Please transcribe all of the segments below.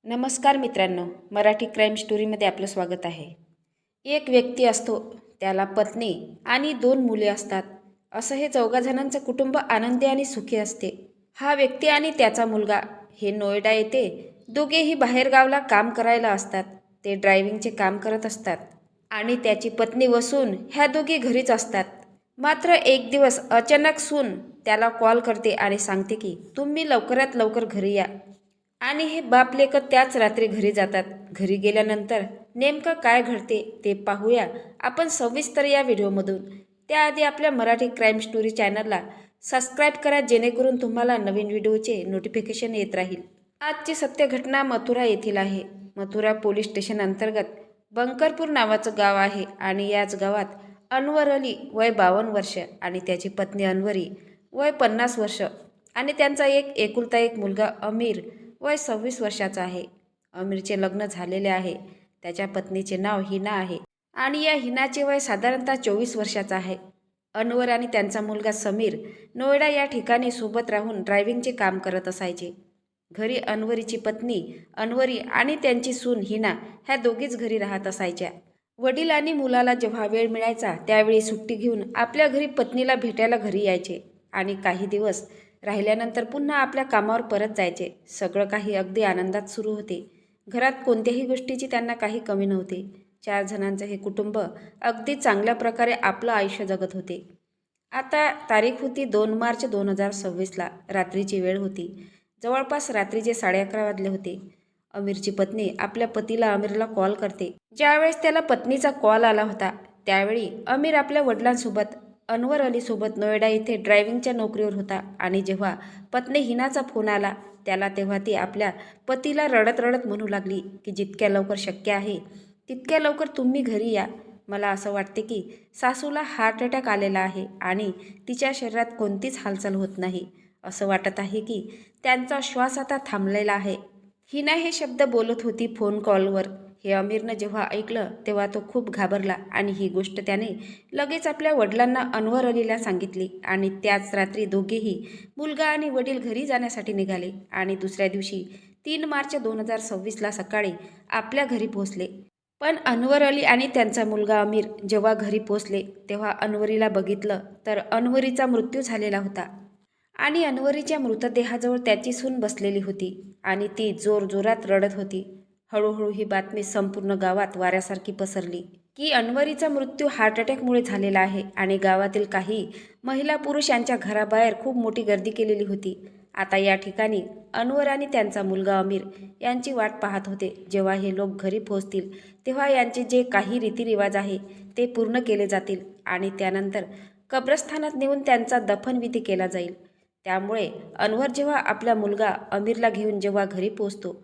नमस्कार मित्रांनो, मराठी क्राईम स्टोरीमध्ये आपलं स्वागत आहे. एक व्यक्ती असतो, त्याला पत्नी आणि 2 मुले असतात. असं हे चौघाजणांचं कुटुंब आनंदी आणि सुखी असते. हा व्यक्ती आणि त्याचा मुलगा हे नोएडा येथे दोघेही बाहेरगावला काम करायला असतात. ते ड्रायव्हिंगचे काम करत असतात आणि त्याची पत्नी व सून ह्या दोघी घरीच असतात. मात्र एक दिवस अचानक सून त्याला कॉल करते आणि सांगते की तुम्ही लवकरात लवकर घरी या. आणि हे बाप लेक त्याच रात्री घरी जातात. घरी गेल्यानंतर नेमकं काय घडते ते पाहूया आपण सविस्तर या व्हिडिओमधून. त्याआधी आपल्या मराठी क्राईम स्टोरी चॅनलला सबस्क्राईब करा, जेणेकरून तुम्हाला नवीन व्हिडिओचे नोटिफिकेशन येत राहील. आजची सत्य घटना मथुरा येथील आहे. मथुरा पोलीस स्टेशन अंतर्गत बंकरपूर नावाचं गाव आहे आणि याच गावात अनवर अली वय 52 वर्ष आणि त्याची पत्नी अनवरी वय 50 वर्ष आणि त्यांचा एक एकुलता एक मुलगा अमीर वय 26 वर्षाचा आहे. अमीरचे लग्न झालेले आहे. त्याच्या पत्नीचे नाव हिना आहे आणि या हिनाचे वय साधारणतः 24 वर्षाचं आहे. अनवर आणि त्यांचा मुलगा समीर नोएडा या ठिकाणी सोबत राहून ड्रायव्हिंगचे काम करत असायचे. घरी अनवरीची पत्नी अनवरी आणि त्यांची सून हिना ह्या दोघीच घरी राहत असायच्या. वडील आणि मुलाला जेव्हा वेळ मिळायचा त्यावेळी सुट्टी घेऊन आपल्या घरी पत्नीला भेटायला घरी यायचे आणि काही दिवस राहिल्यानंतर पुन्हा आपल्या कामावर परत जायचे. सगळं काही अगदी आनंदात सुरू होते. घरात कोणत्याही गोष्टीची त्यांना काही कमी नव्हते. 4 जणांचं हे कुटुंब अगदी चांगल्या प्रकारे आपलं आयुष्य जगत होते. आता तारीख होती 2 मार्च 2026ला. रात्रीची वेळ होती. जवळपास रात्रीचे 11:30 वाजले होते. अमीरची पत्नी आपल्या पतीला अमीरला कॉल करते. ज्यावेळेस त्याला पत्नीचा कॉल आला होता त्यावेळी अमीर आपल्या वडिलांसोबत अनवर अलीसोबत नोएडा येथे ड्रायव्हिंगच्या नोकरीवर होता आणि जेव्हा पत्नी हिनाचा फोन आला त्याला तेव्हा ती आपल्या पतीला रडत रडत म्हणू लागली की जितक्या लवकर शक्य आहे तितक्या लवकर तुम्ही घरी या. मला असं वाटते की सासूला हार्ट अटॅक आलेला आहे आणि तिच्या शरीरात कोणतीच हालचाल होत नाही. असं वाटत आहे की त्यांचा श्वास आता थांबलेला आहे. हिना हे शब्द बोलत होती फोन कॉलवर. हे अमीरनं जेव्हा ऐकलं तेव्हा तो खूप घाबरला आणि ही गोष्ट त्याने लगेच आपल्या वडिलांना अनवर अलीला सांगितली आणि त्याच रात्री दोघेही मुलगा आणि वडील घरी जाण्यासाठी निघाले आणि दुसऱ्या दिवशी 3 मार्च 2026ला सकाळी आपल्या घरी पोहोचले. पण अनवर अली आणि त्यांचा मुलगा अमीर जेव्हा घरी पोहोचले तेव्हा अनवरीला बघितलं तर अनवरीचा मृत्यू झालेला होता आणि अनवरीच्या मृतदेहाजवळ त्याची सून बसलेली होती आणि ती जोरजोरात रडत होती. हळूहळू ही बातमी संपूर्ण गावात वाऱ्यासारखी पसरली की अनवरीचा मृत्यू हार्ट अटॅकमुळे झालेला आहे आणि गावातील काही महिला पुरुष यांच्या घराबाहेर खूप मोठी गर्दी केलेली होती. आता या ठिकाणी अनवर आणि त्यांचा मुलगा अमीर यांची वाट पाहत होते. जेव्हा हे लोक घरी पोहोचतील तेव्हा यांचे जे काही रीतिरिवाज आहे ते पूर्ण केले जातील आणि त्यानंतर कब्रस्थानात नेऊन त्यांचा दफनविधी केला जाईल. त्यामुळे अनवर जेव्हा आपला मुलगा अमीरला घेऊन जेव्हा घरी पोहोचतो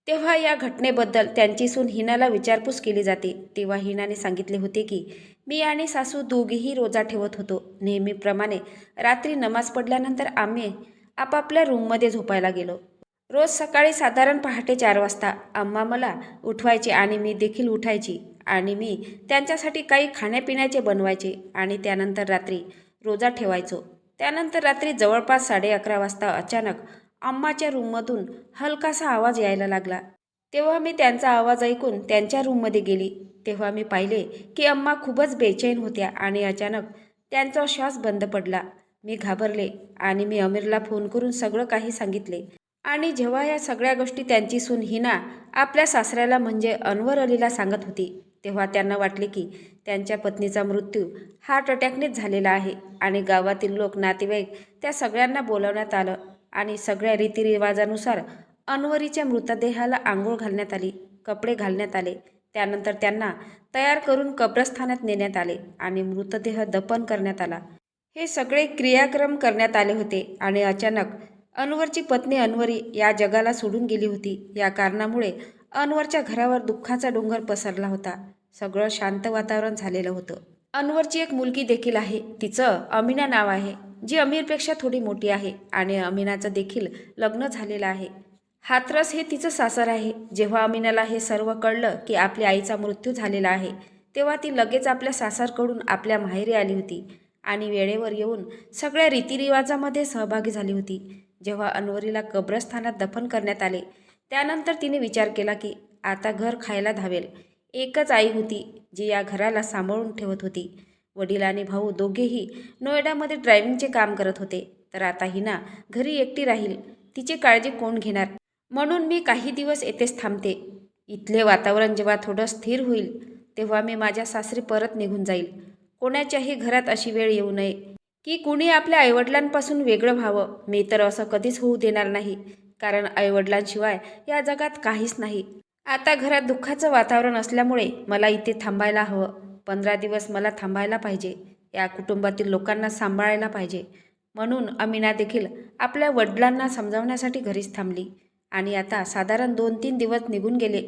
तेव्हा या घटनेबद्दल त्यांची सून हिनाला विचारपूस केली जाते. तेव्हा हिनाने सांगितले होते की मी आणि सासू दोघेही रोजा ठेवत होतो. नेहमीप्रमाणे रात्री नमाज पडल्यानंतर आम्ही आपापल्या रूममध्ये झोपायला गेलो. रोज सकाळी साधारण पहाटे 4 वाजता अम्मा मला उठवायची आणि मी देखील उठायची आणि मी त्यांच्यासाठी काही खाण्यापिण्याचे बनवायचे आणि त्यानंतर रात्री रोजा ठेवायचो. त्यानंतर रात्री जवळपास 11:30 वाजता अचानक अम्माच्या रूममधून हलकासा आवाज यायला लागला. तेव्हा मी त्यांचा आवाज ऐकून त्यांच्या रूममध्ये गेली. तेव्हा मी पाहिले की अम्मा खूपच बेचैन होत्या आणि अचानक त्यांचा श्वास बंद पडला. मी घाबरले आणि मी अमीरला फोन करून सगळं काही सांगितले आणि जेव्हा या सगळ्या गोष्टी त्यांची सून हिना आपल्या सासऱ्याला म्हणजे अनवर अलीला सांगत होती तेव्हा त्यांना वाटले की त्यांच्या पत्नीचा मृत्यू हार्ट अटॅकनेच झालेला आहे आणि गावातील लोक नातेवाईक त्या सगळ्यांना बोलावण्यात आलं आणि सगळ्या रीतिरिवाजानुसार अनवरीच्या मृतदेहाला आंघोळ घालण्यात आली, कपडे घालण्यात आले. त्यानंतर त्यांना तयार करून कब्रस्थानात नेण्यात आले आणि मृतदेह दफन करण्यात आला. हे सगळे क्रियाक्रम करण्यात आले होते आणि अचानक अनवरची पत्नी अनवरी या जगाला सोडून गेली होती. या कारणामुळे अनवरच्या घरावर दुःखाचा डोंगर पसरला होता. सगळं शांत वातावरण झालेलं होतं. अनवरची एक मुलगी देखील आहे. तिचं अमिना नाव आहे, जी अमीरपेक्षा थोडी मोठी आहे आणि अमिनाचं देखील लग्न झालेलं आहे. हाथरस हे तिचं सासर आहे. जेव्हा अमिनाला हे सर्व कळलं की आपल्या आईचा मृत्यू झालेला आहे तेव्हा ती लगेच आपल्या सासरकडून आपल्या माहेरी आली होती आणि वेळेवर येऊन सगळ्या रीतिरिवाजामध्ये सहभागी झाली होती. जेव्हा अनवरीला कब्रस्थानात दफन करण्यात आले त्यानंतर तिने विचार केला की आता घर खायला धावेल. एकच आई होती जी या घराला सांभाळून ठेवत होती. वडील आणि भाऊ दोघेही नोएडामध्ये ड्रायव्हिंगचे काम करत होते. तर आता हिना घरी एकटी राहील. तिची काळजी कोण घेणार? म्हणून मी काही दिवस येथेच थांबते. इथले वातावरण जेव्हा थोडं स्थिर होईल तेव्हा मी माझ्या सासरी परत निघून जाईल. कोणाच्याही घरात अशी वेळ येऊ नये की कुणी आपल्या आईवडिलांपासून वेगळं व्हावं. मी तर असं कधीच होऊ देणार नाही, कारण आईवडिलांशिवाय या जगात काहीच नाही. आता घरात दुःखाचं वातावरण असल्यामुळे मला इथे थांबायला हवं. 15 दिवस मला थांबायला पाहिजे. या कुटुंबातील लोकांना सांभाळायला पाहिजे. म्हणून अमीना देखील आपल्या वडिलांना समजावण्यासाठी घरीच थांबली. आणि आता साधारण 2-3 दिवस निघून गेले.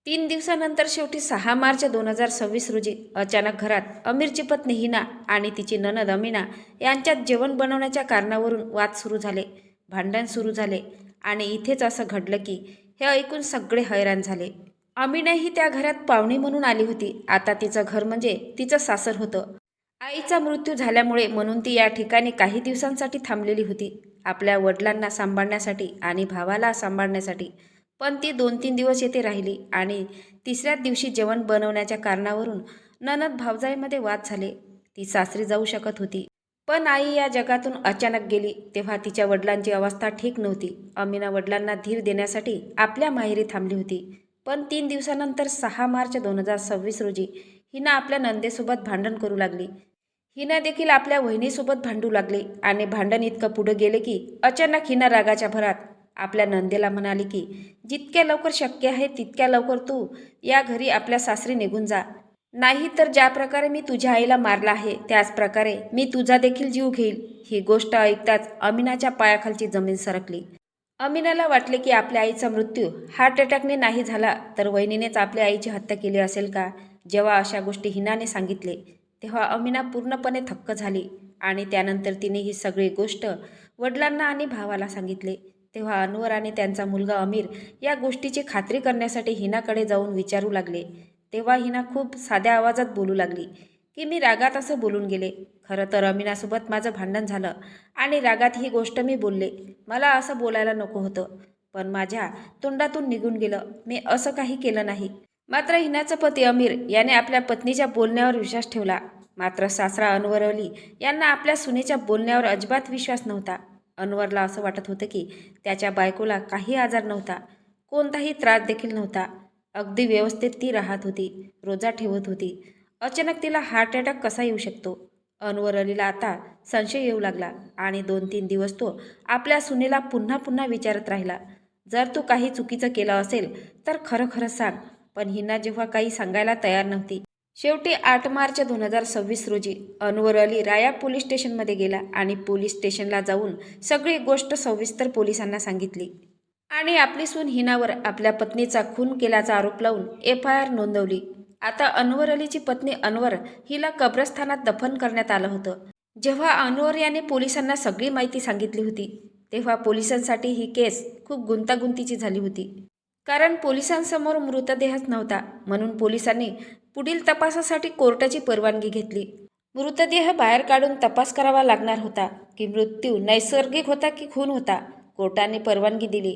3 दिवसानंतर शेवटी 6 मार्च 2026 रोजी अचानक घरात अमीरची पत्नी हिना आणि तिची नणद अमीना यांच्यात जेवण बनवण्याच्या कारणावरून वाद सुरू झाले. भांडण सुरू झाले. आणि इथेच असं घडलं की हे ऐकून सगळे हैराण झाले. अमीना ही त्या घरात पाहुणी म्हणून आली होती. आता तिचं घर म्हणजे तिचं सासर होतं. आईचा मृत्यू झाल्यामुळे म्हणून ती या ठिकाणी काही दिवसांसाठी थांबलेली होती, आपल्या वडिलांना सांभाळण्यासाठी आणि भावाला सांभाळण्यासाठी. पण ती 2-3 दिवस येथे राहिली आणि तिसऱ्याच दिवशी जेवण बनवण्याच्या कारणावरून नणद भावजाईमध्ये वाद झाले. ती सासरी जाऊ शकत होती, पण आई या जगातून अचानक गेली तेव्हा तिच्या वडिलांची अवस्था ठीक नव्हती. अमीना वडिलांना धीर देण्यासाठी आपल्या माहेरी थांबली होती. पण 3 दिवसानंतर 6 मार्च 2026 रोजी हिना आपल्या नंदेसोबत भांडण करू लागली. हिना देखील आपल्या वहिनीसोबत भांडू लागली आणि भांडण इतकं पुढे गेले की अचानक हिना रागाच्या भरात आपल्या नंदेला म्हणाली की जितक्या लवकर शक्य आहे तितक्या लवकर तू या घरी आपल्या सासरी निघून जा. नाही तर ज्या प्रकारे मी तुझ्या आईला मारला आहे त्याच प्रकारे मी तुझा देखील जीव घेईल. ही गोष्ट ऐकताच अमीनाच्या पायाखालची जमीन सरकली. अमीनाला वाटले की आपल्या आईचा मृत्यू हार्ट अटॅकने नाही झाला तर वहिनीनेच आपल्या आईची हत्या केली असेल का. जेव्हा अशा गोष्टी हिनाने सांगितले तेव्हा अमीना पूर्णपणे थक्क झाली आणि त्यानंतर तिने ही सगळी गोष्ट वडिलांना आणि भावाला सांगितले. तेव्हा अनवर आणि त्यांचा मुलगा अमीर या गोष्टीची खात्री करण्यासाठी हिनाकडे जाऊन विचारू लागले. तेव्हा हिना खूप साध्या आवाजात बोलू लागली की मी रागात असं बोलून गेले. खरं तर अमीनासोबत माझं भांडण झालं आणि रागात ही गोष्ट मी बोलले. मला असं बोलायला नको होतं, पण माझ्या तोंडातून निघून गेलं. मी असं काही केलं नाही. मात्र हिनाचा पती अमीर याने आपल्या पत्नीच्या बोलण्यावर विश्वास ठेवला. मात्र सासरा अनवर अली यांना आपल्या सुनेच्या बोलण्यावर अजिबात विश्वास नव्हता. अनवरला असं वाटत होतं की त्याच्या बायकोला काही आजार नव्हता, कोणताही त्रास देखील नव्हता. अगदी व्यवस्थित ती राहत होती, रोजा ठेवत होती. अचानक तिला हार्ट अटॅक कसा येऊ शकतो? अनवर अलीला आता संशय येऊ लागला आणि 2-3 दिवस तो आपल्या सुनेला पुन्हा पुन्हा विचारत राहिला, जर तू काही चुकीचं केलं असेल तर खरं खरं सांग. पण हिना जेव्हा काही सांगायला तयार नव्हती. शेवटी 8 मार्च 2026 रोजी अनवर अली राया पोलीस स्टेशनमध्ये गेला आणि पोलीस स्टेशनला जाऊन सगळी गोष्ट सविस्तर पोलिसांना सांगितली आणि आपली सून हिनावर आपल्या पत्नीचा खून केल्याचा आरोप लावून FIR नोंदवली. आता अनवर अलीची पत्नी अनवर हिला कब्रस्थानात दफन करण्यात आलं होतं. जेव्हा अनवर याने पोलिसांना सगळी माहिती सांगितली होती तेव्हा पोलिसांसाठी ही केस खूप गुंतागुंतीची झाली होती, कारण पोलिसांसमोर मृतदेहच नव्हता. म्हणून पोलिसांनी पुढील तपासासाठी कोर्टाची परवानगी घेतली. मृतदेह बाहेर काढून तपास करावा लागणार होता की मृत्यू नैसर्गिक होता की खून होता. कोर्टाने परवानगी दिली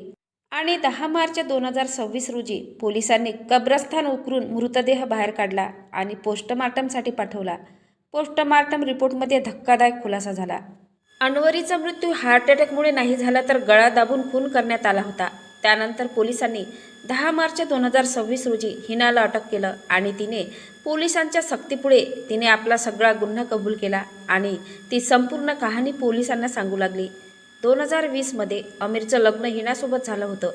आणि 10 मार्च 2026 रोजी पोलिसांनी कब्रस्थान उकरून मृतदेह बाहेर काढला आणि पोस्टमार्टमसाठी पाठवला. पोस्टमार्टम रिपोर्टमध्ये धक्कादायक खुलासा झाला. अनवरीचा मृत्यू हार्ट अटॅकमुळे नाही झाला तर गळा दाबून खून करण्यात आला होता. त्यानंतर पोलिसांनी 10 मार्च 2026 रोजी हिनाला अटक केलं आणि तिने पोलिसांच्या सक्तीपुढे तिने आपला सगळा गुन्हा कबूल केला आणि ती संपूर्ण कहाणी पोलिसांना सांगू लागली. 2020मध्ये अमीरचं लग्न हिनासोबत झालं होतं.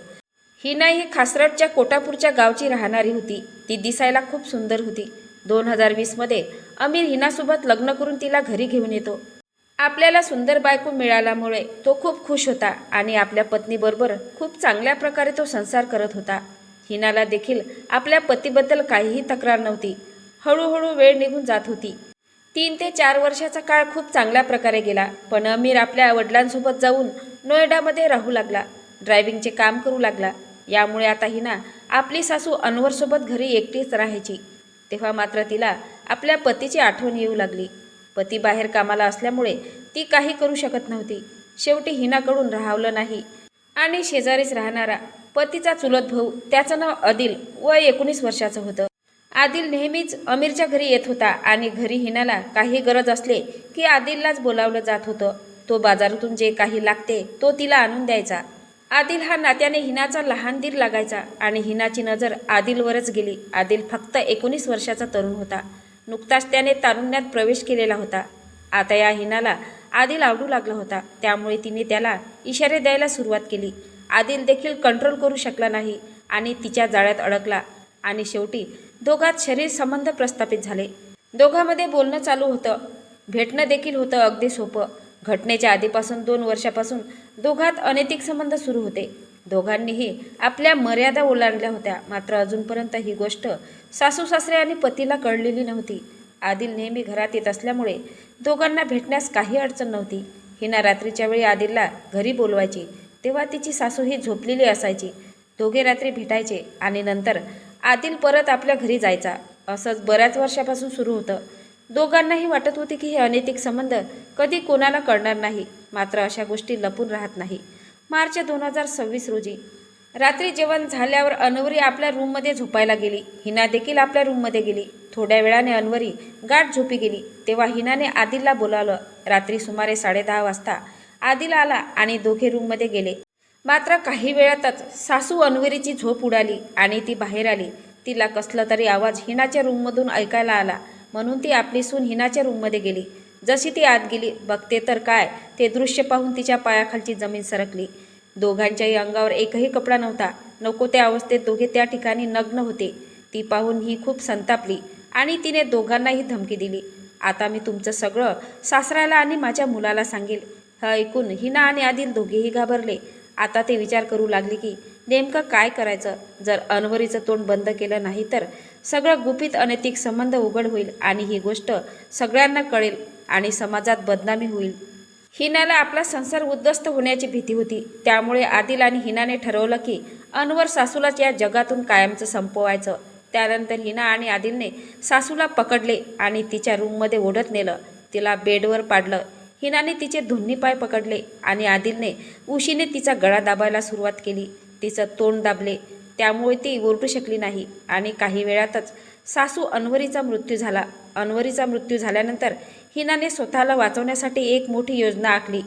हिना ही खासरटच्या कोटापूरच्या गावची राहणारी होती. ती दिसायला खूप सुंदर होती. 2020मध्ये अमीर हिनासोबत लग्न करून तिला घरी घेऊन येतो. आपल्याला सुंदर बायको मिळाल्यामुळे तो खूप खुश होता आणि आपल्या पत्नीबरोबर खूप चांगल्या प्रकारे तो संसार करत होता. हिनाला देखील आपल्या पतीबद्दल काहीही तक्रार नव्हती. हळूहळू वेळ निघून जात होती. 3 ते 4 वर्षाचा काळ खूप चांगल्या प्रकारे गेला. पण अमीर आपल्या वडिलांसोबत जाऊन नोएडामध्ये राहू लागला. ड्रायव्हिंगचे काम करू लागला. यामुळे आता हिना आपली सासू अनवरसोबत घरी एकटीच राहायची. तेव्हा मात्र तिला आपल्या पतीची आठवण येऊ लागली. पती बाहेर कामाला असल्यामुळे ती काही करू शकत नव्हती. शेवटी हिनाकडून राहावलं नाही आणि शेजारीच राहणारा पतीचा चुलत भाऊ, त्याचं नाव आदिल, वय 19 वर्षाचं होतं. आदिल नेहमीच अमीरच्या घरी येत होता आणि घरी हिनाला काही गरज असले की आदिललाच बोलावलं जात होतं. तो बाजारातून जे काही लागते तो तिला आणून द्यायचा. आदिल हा नात्याने हिनाचा लहान दीर लागायचा आणि हिनाची नजर आदिलवरच गेली. आदिल फक्त 19 वर्षाचा तरुण होता. नुकताच त्याने तारुण्यात प्रवेश केलेला होता. आता या हिनाला आदिल आवडू लागला होता. त्यामुळे तिने त्याला इशारे द्यायला सुरुवात केली. आदिल देखील कंट्रोल करू शकला नाही आणि तिच्या जाळ्यात अडकला आणि शेवटी दोघात शरीर संबंध प्रस्थापित झाले. दोघांमध्ये बोलणं चालू होतं, भेटणं देखील होतं अगदी सोपं. घटनेच्या आधीपासून 2 वर्षापासून दोघात अनैतिक संबंध सुरू होते. दोघांनीही आपल्या मर्यादा ओलांडल्या होत्या. मात्र अजूनपर्यंत ही गोष्ट सासू सासरे आणि पतीला कळलेली नव्हती. आदिल नेहमी घरात येत असल्यामुळे दोघांना भेटण्यास काही अडचण नव्हती. हिना रात्रीच्या वेळी आदिलला घरी बोलवायची तेव्हा तिची सासू ही झोपलेली असायची. दोघे रात्री भेटायचे आणि नंतर आदिल परत आपल्या घरी जायचा. असंच बऱ्याच वर्षापासून सुरू होतं. दोघांनाही वाटत होते की हे अनैतिक संबंध कधी कोणाला कळणार नाही. मात्र अशा गोष्टी लपून राहत नाही. मार्च 2026 रोजी रात्री जेवण झाल्यावर अनवरी आपल्या रूममध्ये झोपायला गेली. हिना देखील आपल्या रूममध्ये गेली. थोड्या वेळाने अनवरी गाढ झोपी गेली. तेव्हा हिनाने आदिलला बोलावलं. रात्री सुमारे 10:30 वाजता आदिल आला आणि दोघे रूममध्ये गेले. मात्र काही वेळातच सासू अनवरीची झोप उडाली आणि ती बाहेर आली. तिला कसला तरी आवाज हिनाच्या रूममधून ऐकायला आला, म्हणून ती आपली सून हिनाच्या रूममध्ये गेली. जशी ती आत गेली, बघते तर काय, ते दृश्य पाहून तिच्या पायाखालची जमीन सरकली. दोघांच्याही अंगावर एकही कपडा नव्हता. नको त्या अवस्थेत दोघे त्या ठिकाणी नग्न होते. ती पाहून ही खूप संतापली आणि तिने दोघांनाही धमकी दिली. आता मी तुमचं सगळं सासऱ्याला आणि माझ्या मुलाला सांगेल. हे ऐकून हिना आणि आदिल दोघेही घाबरले. आता ते विचार करू लागले की नेमकं काय करायचं. जर अनवरीचं तोंड बंद केलं नाही तर सगळं गुपित अनैतिक संबंध उघड होईल आणि ही गोष्ट सगळ्यांना कळेल आणि समाजात बदनामी होईल. हिनाला आपला संसार उद्ध्वस्त होण्याची भीती होती. त्यामुळे आदिल आणि हिनाने ठरवलं की अनवर सासूलाच या जगातून कायमचं संपवायचं. त्यानंतर हिना आणि आदिलने सासूला पकडले आणि तिच्या रूममध्ये ओढत नेलं. तिला बेडवर पाडलं. हिनाने तिचे दोन्ही पाय पकडले आणि आदिलने उशीने तिचा गळा दाबायला सुरुवात केली. तिचं तोंड दाबले. त्यामुळे ती ओरडू शकली नाही आणि काही वेळातच सासू अनवरीचा मृत्यू झाला. अनवरीचा मृत्यू झाल्यानंतर हिनाने स्वतःला वाचवण्यासाठी एक मोठी योजना आखली.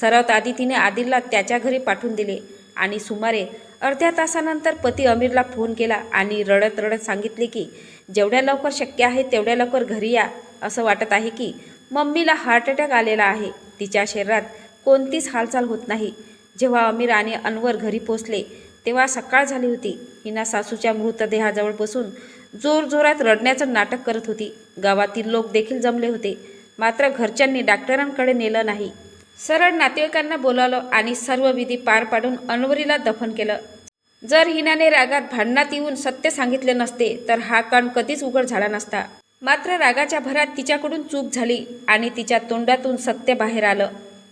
सर्वात आधी तिने आदिलला त्याच्या घरी पाठवून दिले आणि सुमारे अर्ध्या तासानंतर पती अमीरला फोन केला आणि रडत रडत सांगितले की जेवढ्या लवकर शक्य आहे तेवढ्या लवकर घरी या. असं वाटत आहे की मम्मीला हार्ट अटॅक आलेला आहे. तिच्या शरीरात कोणतीच हालचाल होत नाही. जेव्हा अमीर आणि अनवर घरी पोचले तेव्हा सकाळ झाली होती. हिना सासूच्या मृतदेहाजवळ बसून जोरजोरात रडण्याचं नाटक करत होती. गावातील लोक देखील जमले होते. मात्र घरच्यांनी डॉक्टरांकडे नेलं नाही. सरळ नातेवाईकांना बोलावलं आणि सर्व विधी पार पाडून अनवरीला दफन केलं. जर हिनाने रागात भांडणात येऊन सत्य सांगितले नसते तर हा कांड कधीच उघड झाला नसता. मात्र रागाच्या भरात तिच्याकडून चूक झाली आणि तिच्या तोंडातून सत्य बाहेर आलं.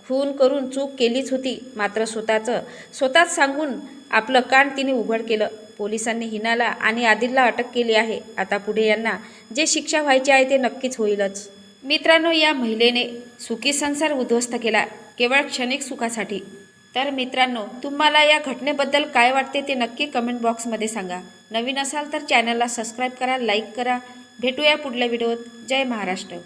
खून करून चूक केलीच होती, मात्र स्वतःच सांगून आपलं कान तिने उघड केलं. पोलिसांनी हिनाला आणि आदिलला अटक केली आहे. आता पुढे यांना जे शिक्षा व्हायची आहे ते नक्कीच होईलच. मित्रांनो, या महिलेने सुखी संसार उद्ध्वस्त केला केवळ क्षणिक सुखासाठी. तर मित्रांनो, तुम्हाला या घटनेबद्दल काय वाटते ते नक्की कमेंट बॉक्समध्ये सांगा. नवीन असाल तर चॅनलला सबस्क्राईब करा, लाईक करा. भेटूया पुढल्या व्हिडिओत. जय महाराष्ट्र.